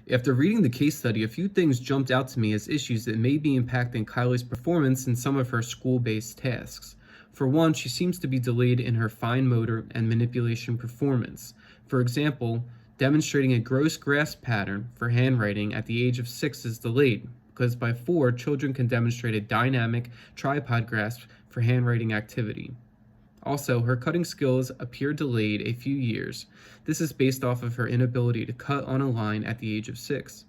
After reading the case study, a few things jumped out to me as issues that may be impacting Kylie's performance in some of her school-based tasks. For one, she seems to be delayed in her fine motor and manipulation performance. For example, demonstrating a gross grasp pattern for handwriting at the age of 6 is delayed, because by 4, children can demonstrate a dynamic tripod grasp for handwriting activity. Also, her cutting skills appear delayed a few years. This is based off of her inability to cut on a line at the age of 6.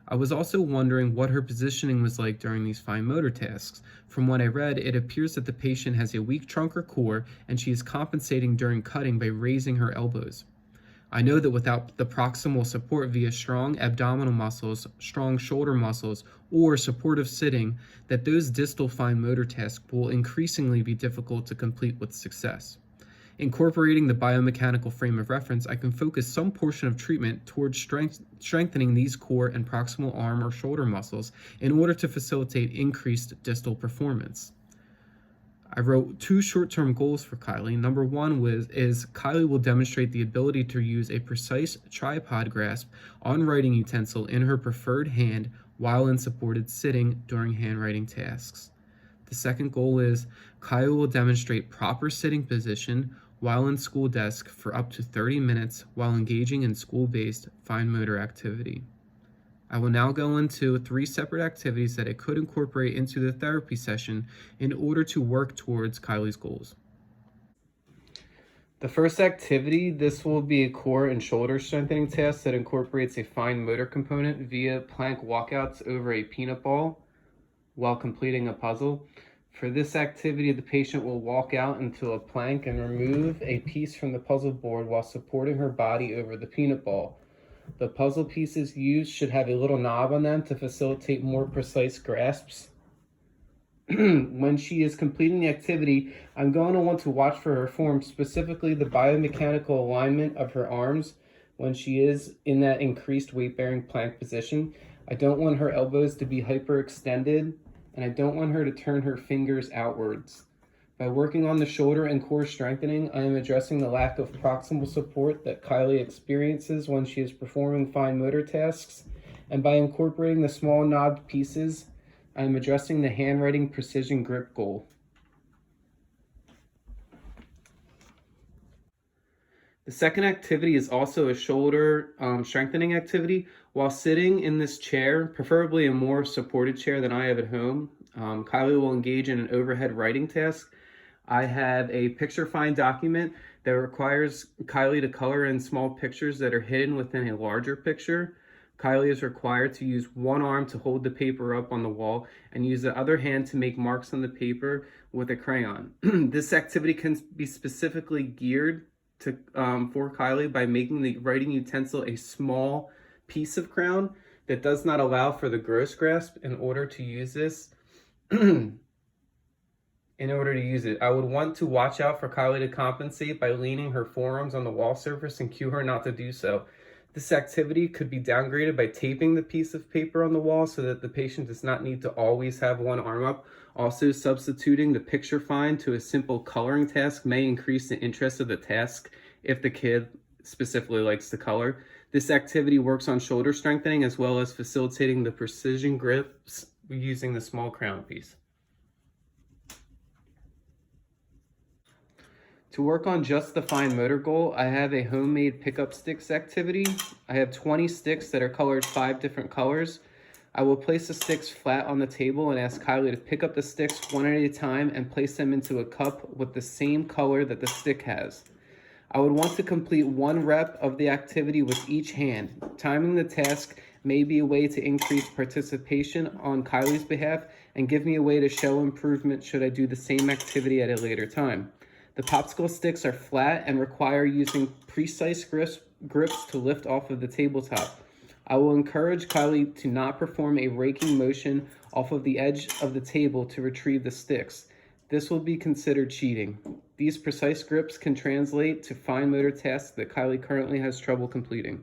I was also wondering what her positioning was like during these fine motor tasks. From what I read, it appears that the patient has a weak trunk or core, and she is compensating during cutting by raising her elbows. I know that without the proximal support via strong abdominal muscles, strong shoulder muscles, or supportive sitting, that those distal fine motor tasks will increasingly be difficult to complete with success. Incorporating the biomechanical frame of reference, I can focus some portion of treatment towards strengthening these core and proximal arm or shoulder muscles in order to facilitate increased distal performance. I wrote 2 short-term goals for Kylie. Number 1 is Kylie will demonstrate the ability to use a precise tripod grasp on writing utensil in her preferred hand while in supported sitting during handwriting tasks. The second goal is Kylie will demonstrate proper sitting position while in school desk for up to 30 minutes while engaging in school-based fine motor activity. I will now go into 3 separate activities that I could incorporate into the therapy session in order to work towards Kylie's goals. The first activity, this will be a core and shoulder strengthening task that incorporates a fine motor component via plank walkouts over a peanut ball while completing a puzzle. For this activity, the patient will walk out into a plank and remove a piece from the puzzle board while supporting her body over the peanut ball. The puzzle pieces used should have a little knob on them to facilitate more precise grasps. When she is completing the activity, I'm going to want to watch for her form, specifically the biomechanical alignment of her arms when she is in that increased weight-bearing plank position. I don't want her elbows to be hyperextended, and I don't want her to turn her fingers outwards. By working on the shoulder and core strengthening, I am addressing the lack of proximal support that Kylie experiences when she is performing fine motor tasks, and by incorporating the small knobbed pieces, I am addressing the handwriting precision grip goal. The second activity is also a shoulder strengthening activity. While sitting in this chair, preferably a more supported chair than I have at home, Kylie will engage in an overhead writing task. I have a picture find document that requires Kylie to color in small pictures that are hidden within a larger picture. Kylie is required to use one arm to hold the paper up on the wall and use the other hand to make marks on the paper with a crayon. This activity can be specifically geared to for Kylie by making the writing utensil a small piece of crown that does not allow for the gross grasp in order to use this. I would want to watch out for Kylie to compensate by leaning her forearms on the wall surface and cue her not to do so. This activity could be downgraded by taping the piece of paper on the wall so that the patient does not need to always have one arm up. Also, substituting the picture find to a simple coloring task may increase the interest of the task if the kid specifically likes to color. This activity works on shoulder strengthening as well as facilitating the precision grips using the small crown piece. To work on just the fine motor goal, I have a homemade pickup sticks activity. I have 20 sticks that are colored 5 different colors. I will place the sticks flat on the table and ask Kylie to pick up the sticks one at a time and place them into a cup with the same color that the stick has. I would want to complete 1 rep of the activity with each hand. Timing the task may be a way to increase participation on Kylie's behalf and give me a way to show improvement should I do the same activity at a later time. The popsicle sticks are flat and require using precise grips to lift off of the tabletop. I will encourage Kylie to not perform a raking motion off of the edge of the table to retrieve the sticks. This will be considered cheating. These precise grips can translate to fine motor tasks that Kylie currently has trouble completing.